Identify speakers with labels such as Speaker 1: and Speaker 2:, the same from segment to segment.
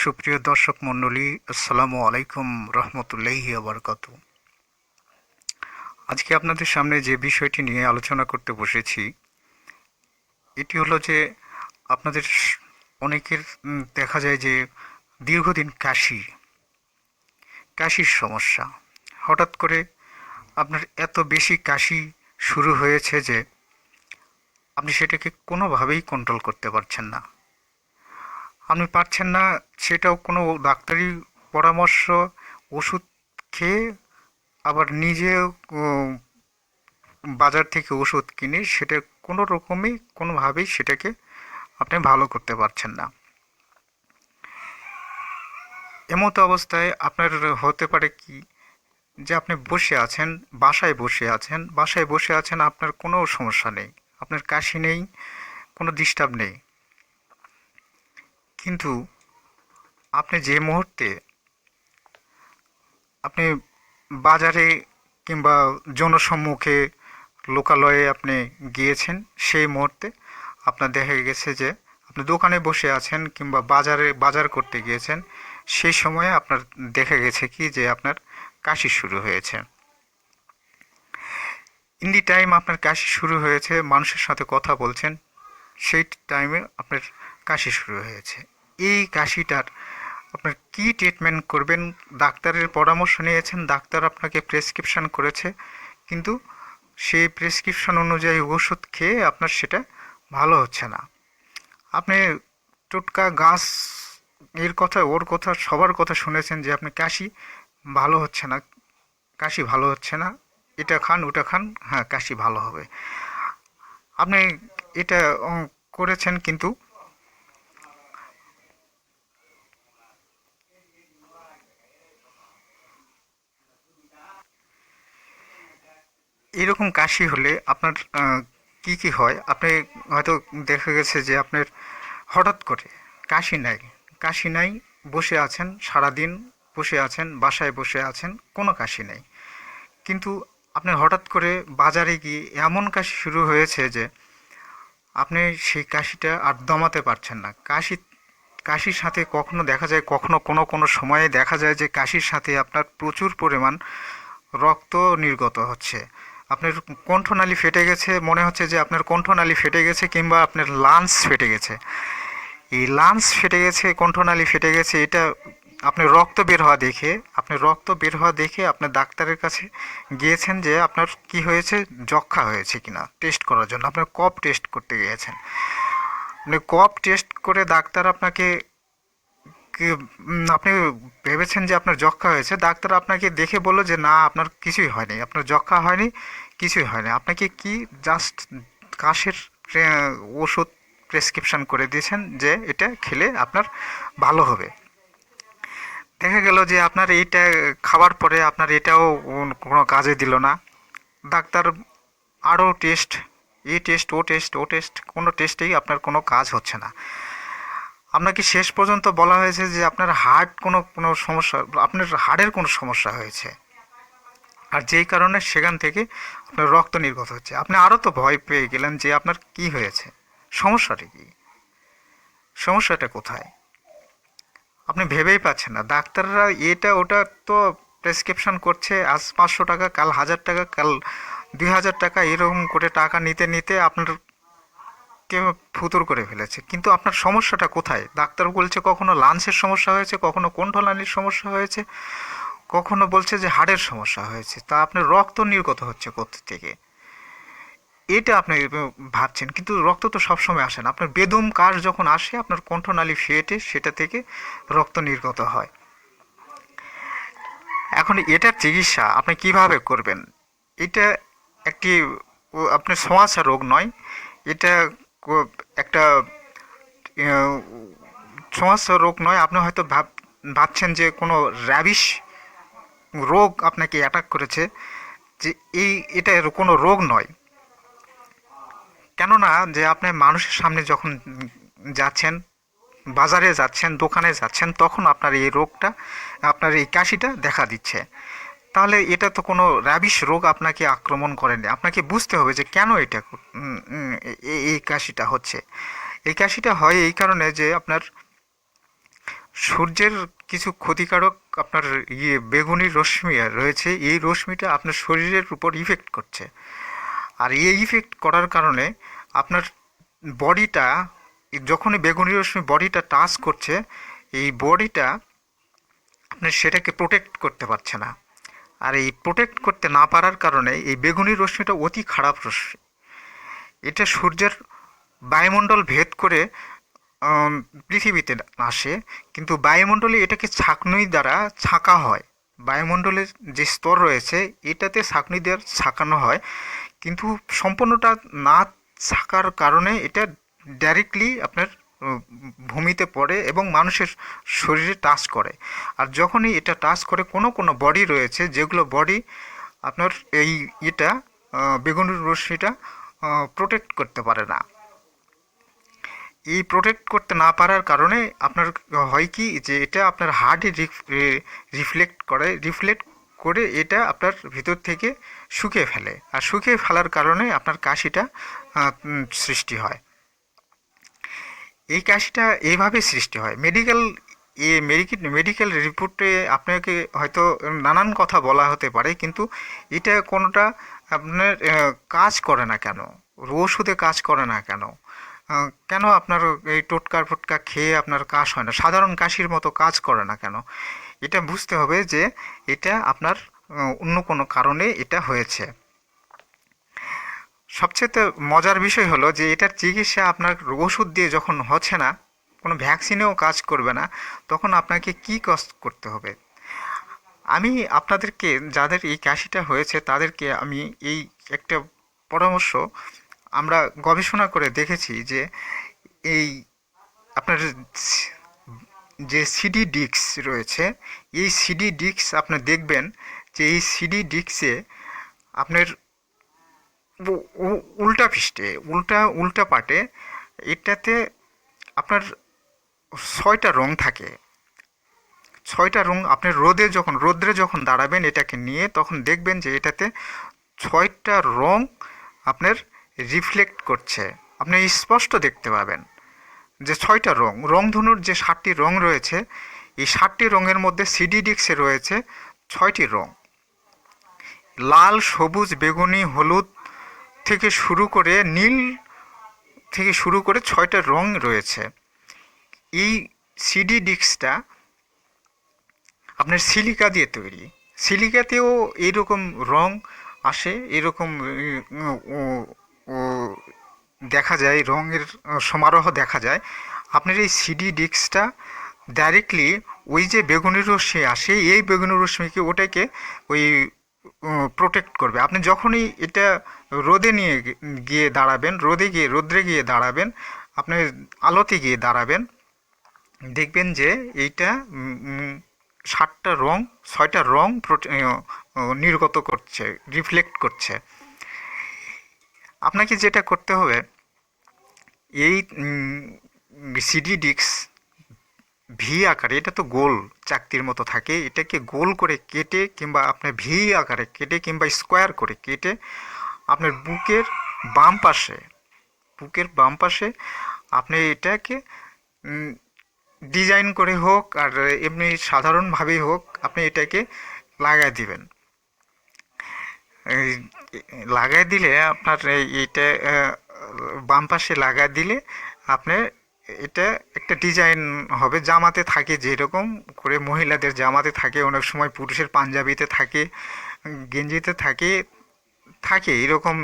Speaker 1: সুপ্রিয় দর্শক মণ্ডলী, আসসালামু আলাইকুম রহমতুল্লাহি বারাকাতু। আজকে আপনাদের সামনে যে বিষয়টি নিয়ে আলোচনা করতে বসেছি, এটি হলো যে আপনাদের অনেকের দেখা যায় যে দীর্ঘদিন কাশির সমস্যা। হঠাৎ করে আপনার এত বেশি কাশি শুরু হয়েছে যে আপনি সেটাকে কোনোভাবেই কন্ট্রোল করতে পারছেন না। আপনি পারছেন না, সেটাও কোনো ডাক্তারি পরামর্শ, ওষুধ খেয়ে, আবার নিজেও বাজার থেকে ওষুধ কিনে সেটা কোনো রকমই কোনোভাবেই সেটাকে আপনি ভালো করতে পারছেন না। এমতো অবস্থায় আপনার হতে পারে কি, যে আপনি বাসায় বসে আছেন, আপনার কোনো সমস্যা নেই, আপনার কাশি নেই, কোনো ডিস্টার্ব নেই। কিন্তু আপনি যে মুহূর্তে আপনি বাজারে কিংবা জনসম্মুখে লোকালয়ে আপনি গিয়েছেন, সেই মুহূর্তে আপনার দেখা গেছে যে আপনি দোকানে বসে আছেন কিংবা বাজার করতে গিয়েছেন, সেই সময়ে আপনার দেখা গেছে কি যে আপনার কাশি শুরু হয়েছে। ইন দি টাইম আপনার কাশি শুরু হয়েছে, মানুষের সাথে কথা বলছেন, সেই টাইমে আপনার কাশি শুরু হয়েছে। এই কাশিটার আপনার কি ট্রিটমেন্ট করবেন, ডাক্তারের পরামর্শ নিয়েছেন, ডাক্তার আপনাকে প্রেসক্রিপশন করেছে, কিন্তু সেই প্রেসক্রিপশন অনুযায়ী ওষুধ খেয়ে আপনার সেটা ভালো হচ্ছে না। আপনি টোটকা গাছ ওর কথা সবার কথা শুনেছেন যে আপনি ভালো হচ্ছে না কাশি ভালো হচ্ছে না, এটা খান ওটা খান, হ্যাঁ কাশি ভালো হবে। আপনি এটা করেছেন, কিন্তু এরকম কাশি হলে আপনার কি কি হয়, আপনি হয়তো দেখা গেছে যে আপনার হঠাৎ করে কাশি নাই, বসে আছেন সারাদিন, বসে আছেন বাসায়, বসে আছেন, কোনো কাশি নেই, কিন্তু আপনার হঠাৎ করে বাজারে গিয়ে এমন কাশি শুরু হয়েছে যে আপনি সেই কাশিটা আর দমাতে পারছেন না। কাশির সাথে কখনো দেখা যায়, কখনো কোনো কোনো সময়ে দেখা যায় যে কাশির সাথে আপনার প্রচুর পরিমাণ রক্ত নির্গত হচ্ছে। আপনার কণ্ঠনালী ফেটে গেছে, মনে হচ্ছে যে আপনার কণ্ঠনালী ফেটে গেছে কিংবা আপনার লাংস ফেটে গেছে। এই লাংস ফেটে গেছে, কণ্ঠনালী ফেটে গেছে, এটা আপনি রক্ত বের হওয়া দেখে আপনার ডাক্তারের কাছে গিয়েছেন যে আপনার কি হয়েছে, যক্ষ্মা হয়েছে কিনা টেস্ট করার জন্য আপনার কফ টেস্ট করতে গিয়েছেন। মানে কফ টেস্ট করে ডাক্তার আপনাকে আপনি ভেবেছেন যে আপনার যক্ষ্মা হয়েছে, ডাক্তার আপনাকে দেখে বললো যে না, আপনার কিছুই হয়নি, আপনার যক্ষ্মা হয়নি, কিছুই হয়নি। আপনাকে কি জাস্ট কাশের ওষুধ প্রেসক্রিপশন করে দিয়েছেন যে এটা খেলে আপনার ভালো হবে। দেখা গেল যে আপনার এইটা খাওয়ার পরে আপনার এটাও কোনো কাজে দিল না। ডাক্তার আরও টেস্ট, ও টেস্ট, কোনো টেস্টেই আপনার কোনো কাজ হচ্ছে না। আপনাকে শেষ পর্যন্ত বলা হয়েছে যে আপনার কোনো সমস্যা, আপনার হাড়ের কোনো সমস্যা হয়েছে, আর যেই কারণে সেখান থেকে আপনার রক্ত নির্গত হচ্ছে। আপনি আরও তো ভয় পেয়ে গেলেন যে আপনার কি হয়েছে, সমস্যাটা কি, সমস্যাটা কোথায়, আপনি ভেবেই পাচ্ছেন না। ডাক্তাররা এটা ওটা তো প্রেসক্রিপশন করছে, আজ 500 টাকা, কাল 1000 টাকা, কাল 2000 টাকা, এরকম করে টাকা নিতে নিতে আপনার কে ফুতুর করে ফেলেছে। কিন্তু আপনার সমস্যাটা কোথায়? ডাক্তার বলছে কখনো লাংসের সমস্যা হয়েছে, কখনো কণ্ঠনালীর সমস্যা হয়েছে, কখনো বলছে যে হাড়ের সমস্যা হয়েছে। তা আপনার রক্ত নির্গত হচ্ছে কোথা থেকে, এটা আপনি ভাবছেন, কিন্তু রক্ত তো সবসময় আসে না। আপনার বেদম কাশ যখন আসে, আপনার কণ্ঠনালী ফেটে সেটা থেকে রক্ত নির্গত হয়। এখন এটার চিকিৎসা আপনি কিভাবে করবেন? এটা একটি আপনার ছোঁয়াচা রোগ নয়, এটা একটা আহ, ছোঁয়াচা রোগ নয়। আপনি হয়তো ভাবছেন যে কোনো র্যাবিশ রোগ আপনাকে অ্যাটাক করেছে, যে এটা কোনো রোগ নয়। কেননা যে আপনি মানুষের সামনে যখন যাচ্ছেন, বাজারে যাচ্ছেন, দোকানে যাচ্ছেন, তখন আপনার এই রোগটা, আপনার এই কাশিটা দেখা দিচ্ছে। তাহলে এটা তো কোনো র্যাবিশ রোগ আপনাকে আক্রমণ করেনি। আপনাকে বুঝতে হবে যে কেন এটা এই কাশিটা হচ্ছে। এই কাশিটা হয় এই কারণে যে আপনার সূর্যের কিছু ক্ষতিকারক আপনার বেগুনি রশ্মি রয়েছে, এই রশ্মিটা আপনার শরীরের উপর ইফেক্ট করছে। আর এই ইফেক্ট করার কারণে আপনার বডিটা, যখনই বেগুনি রশ্মি বডিটা টাচ করছে, এই বডিটা আপনার সেটাকে প্রোটেক্ট করতে পারছে না। আর এই প্রোটেক্ট করতে না পারার কারণে এই বেগুনি রশ্মিটা অতি খারাপ রশ্মি। এটা সূর্যের বায়ুমণ্ডল ভেদ করে পৃথিবীতে আসে, কিন্তু বায়ুমণ্ডলে এটাকে ছাঁকনি দ্বারা ছাঁকা হয়। বায়ুমণ্ডলের যে স্তর রয়েছে এটাতে ছাঁকনি দিয়ে ছাঁকানো হয়, কিন্তু সম্পূর্ণটা না ছাকার কারণে এটা ডাইরেক্টলি আপনার ভূমিতে পড়ে এবং মানুষের শরীরে টাচ করে। আর যখনই এটা টাচ করে কোনো কোনো বডি রয়েছে যেগুলো বডি আপনার এই এটা বেগুনি রশ্মিটা প্রোটেক্ট করতে পারে না। এই প্রোটেক্ট করতে না পারার কারণে আপনার হয় কি যে এটা আপনার হার্টে রিফ্লেক্ট করে এটা আপনার ভিতর থেকে শুকিয়ে ফেলে, আর শুকিয়ে ফেলার কারণে আপনার কাশিটা সৃষ্টি হয়। এই কাশিটা এইভাবে সৃষ্টি হয়। মেডিকেল রিপোর্টে আপনাকে হয়তো নানান কথা বলা হতে পারে, কিন্তু এটা কোনোটা আপনার কাজ করে না কেন, ওষুধে কাজ করে না কেন, কেন আপনার এই টোটকা ফোটকা খেয়ে আপনার কাশ হয় না, সাধারণ কাশির মতো কাজ করে না কেন? এটা বুঝতে হবে যে এটা আপনার অন্য কোনো কারণে এটা হয়েছে। সবচেয়ে মজার বিষয় হলো যে এটার চিকিৎসা আপনার ওষুধ দিয়ে যখন হচ্ছে না, কোনো ভ্যাকসিনেও কাজ করবে না, তখন আপনাকে কী কাজ করতে হবে? আমি আপনাদেরকে, যাদের এই কাশিটা হয়েছে তাদেরকে আমি এই একটা পরামর্শ, আমরা গবেষণা করে দেখেছি যে এই আপনার যে সিডি ডিস্ক রয়েছে, এই সিডি ডিস্ক আপনার দেখবেন যে এই সিডি ডিস্কে আপনার উল্টা পৃষ্ঠে উল্টা পাটে এটাতে আপনার 6টা রং থাকে। 6টা রং আপনি রোদ্রে যখন দাঁড়াবেন এটাকে নিয়ে, তখন দেখবেন যে এটাতে 6টা রং আপনার রিফ্লেক্ট করছে। আপনি স্পষ্ট দেখতে পাবেন যে 6টা রংধনুর যে 7টি রং রয়েছে, এই 7টি রঙের মধ্যে সিডি ডিস্কে রয়েছে 6টি রং। লাল, সবুজ, বেগুনি, হলুদ থেকে শুরু করে নীল থেকে শুরু করে 6টা রং রয়েছে। এই সিডি ডিস্কটা আপনার সিলিকা দিয়ে তৈরি। সিলিকাতেও এইরকম রং আসে, এরকম দেখা যায়, রঙের সমারোহ দেখা যায়। আপনার এই সিডি ডিস্কটা ডাইরেক্টলি ওই যে বেগুনি রশ্মি আসে, এই বেগুনি রশ্মিকে ওটাকে ওই প্রোটেক্ট করবে। আপনি যখনই এটা রোদে নিয়ে গিয়ে দাঁড়াবেন, রোদ্রে গিয়ে দাঁড়াবেন, আপনি আলোতে গিয়ে দাঁড়াবেন, দেখবেন যে এইটা 6টা রং নির্গত করছে, রিফ্লেক্ট করছে। আপনাকে যেটা করতে হবে, এই সিডি ডিস্ক ভি আকারে, এটা তো গোল চাকতির মতো থাকে, এটাকে গোল করে কেটে কিংবা আপনার ভি আকারে কেটে কিংবা স্কোয়ার করে কেটে আপনার বুকের বাম পাশে আপনি এটাকে ডিজাইন করে হোক আর এমনি সাধারণভাবেই হোক, আপনি এটাকে লাগাই দিবেন। লাগাই দিলে আপনার এইটা বাম পাশে লাগাই দিলে আপনার এটা একটা ডিজাইন হবে। জামাতে থাকে যেরকম করে, মহিলাদের জামাতে থাকে, অনেক সময় পুরুষের পাঞ্জাবিতে থাকে, গেঞ্জিতে থাকে এরকম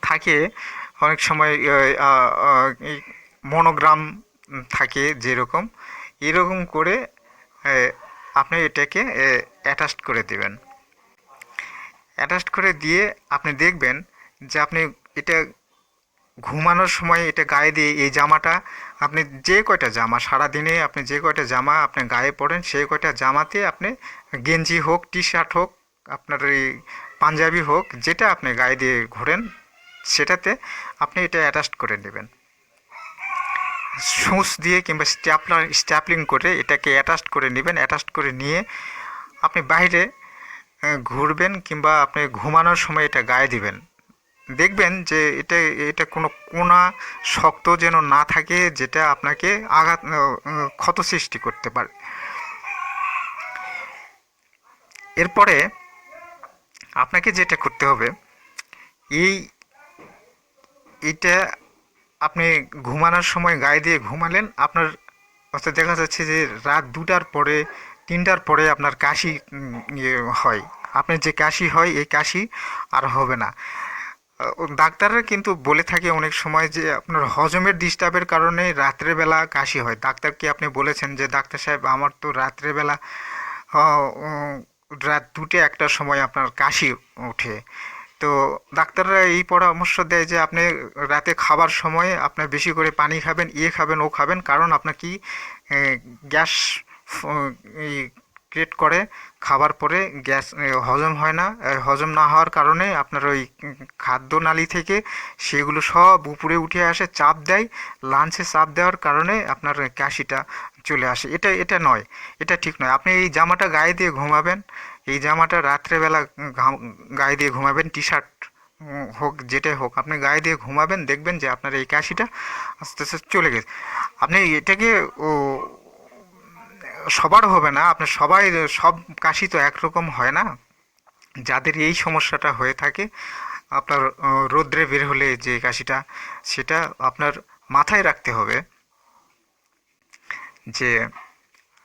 Speaker 1: থাকে। অনেক সময় মনোগ্রাম থাকে যেরকম, এরকম করে আপনি এটাকে অ্যাটাচ করে দেবেন। অ্যাটাচ করে দিয়ে আপনি দেখবেন যে আপনি এটা ঘুমানোর সময় এটা গায়ে দিয়ে, এই জামাটা আপনি যে কয়টা জামা সারাদিনে আপনি যে কয়টা জামা আপনি গায়ে পরেন, সেই কয়টা জামাতে আপনি গেঞ্জি হোক, টি শার্ট হোক, আপনার এই পাঞ্জাবি হোক, যেটা আপনি গায়ে দিয়ে ঘোরেন, সেটাতে আপনি এটা অ্যাটাচ করে নেবেন। সুচ দিয়ে কিংবা স্ট্যাপলিং করে এটাকে অ্যাটাচ করে নেবেন। অ্যাটাচ করে নিয়ে আপনি বাইরে ঘুরবেন কিংবা আপনি ঘুমানোর সময় এটা গায়ে দিবেন। দেখবেন যে এটা এটা কোনো কোনা শক্ত যেন না থাকে, যেটা আপনাকে আঘাত ক্ষত সৃষ্টি করতে পারে। এরপরে আপনাকে যেটা করতে হবে, এই এটা আপনি ঘুমানোর সময় গায়ে দিয়ে ঘুমালেন, আপনার অর্থাৎ দেখা যাচ্ছে যে রাত 2টার পরে 3টার পরে আপনার কাশি হয়, আপনার যে কাশি হয় এই কাশি আর হবে না। ডাক্তাররা কিন্তু বলে থাকে অনেক সময় যে আপনার হজমের ডিস্টার্বের কারণে রাত্রেবেলা কাশি হয়। ডাক্তারকে আপনি বলেছেন যে ডাক্তার সাহেব আমার তো রাত্রেবেলা রাত 2টে 1টার সময় আপনার কাশি ওঠে। তো ডাক্তাররা এই পরামর্শ দেয় যে আপনি রাতে খাবার সময় আপনার বেশি করে পানি খাবেন, খাবেন ও খাবেন, কারণ আপনার কি গ্যাস এই ক্রিয়েট করে, খাবার পরে গ্যাস হজম হয় না, হজম না হওয়ার কারণে আপনার ওই খাদ্যনালী থেকে সেগুলো সব উপরে উঠে আসে, চাপ দেয়, লাঞ্চে চাপ দেওয়ার কারণে আপনার কাশিটা চলে আসে। এটা এটা নয়, এটা ঠিক নয়। আপনি এই জামাটা গায়ে দিয়ে ঘুমাবেন, এই জামাটা রাত্রেবেলা গায়ে দিয়ে ঘুমাবেন, টি শার্ট হোক যেটাই হোক, আপনি গায়ে দিয়ে ঘুমাবেন, দেখবেন যে আপনার এই কাশিটা আস্তে আস্তে চলে গেছে। আপনি এটাকে ও সবার হবে না, আপনার সবাই সব কাশি তো একরকম হয় না। যাদের এই সমস্যাটা হয়ে থাকে, আপনার রৌদ্রে বের হলে যে কাশিটা, সেটা আপনার মাথায় রাখতে হবে যে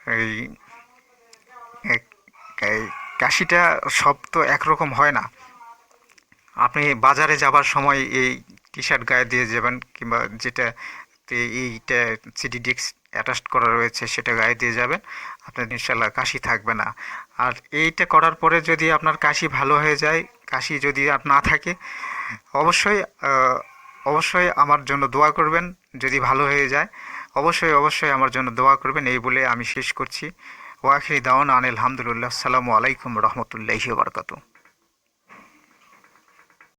Speaker 1: এই এই- এই কাশিটা সব তো একরকম হয় না। আপনি বাজারে যাবার সময় এই টি শার্ট গায়ে দিয়ে যাবেন, কিংবা যেটা এইটা সিডি ডিস্ক অ্যাটাচ করা রয়েছে সেটা গায়ে দিয়ে যাবেন, আপনার ইনশাল্লাহ কাশি থাকবে না। আর এইটা করার পরে যদি আপনার কাশি ভালো হয়ে যায়, কাশি যদি আর না থাকে, অবশ্যই অবশ্যই আমার জন্য দোয়া করবেন। যদি ভালো হয়ে যায় অবশ্যই অবশ্যই আমার জন্য দোয়া করবেন। এই বলে আমি শেষ করছি। ওয়াখিরি দাওয়ানা আনিল হামদুলিল্লাহ। আসসালামু আলাইকুম রহমতুল্লাহি ওয়া বারাকাতুহু।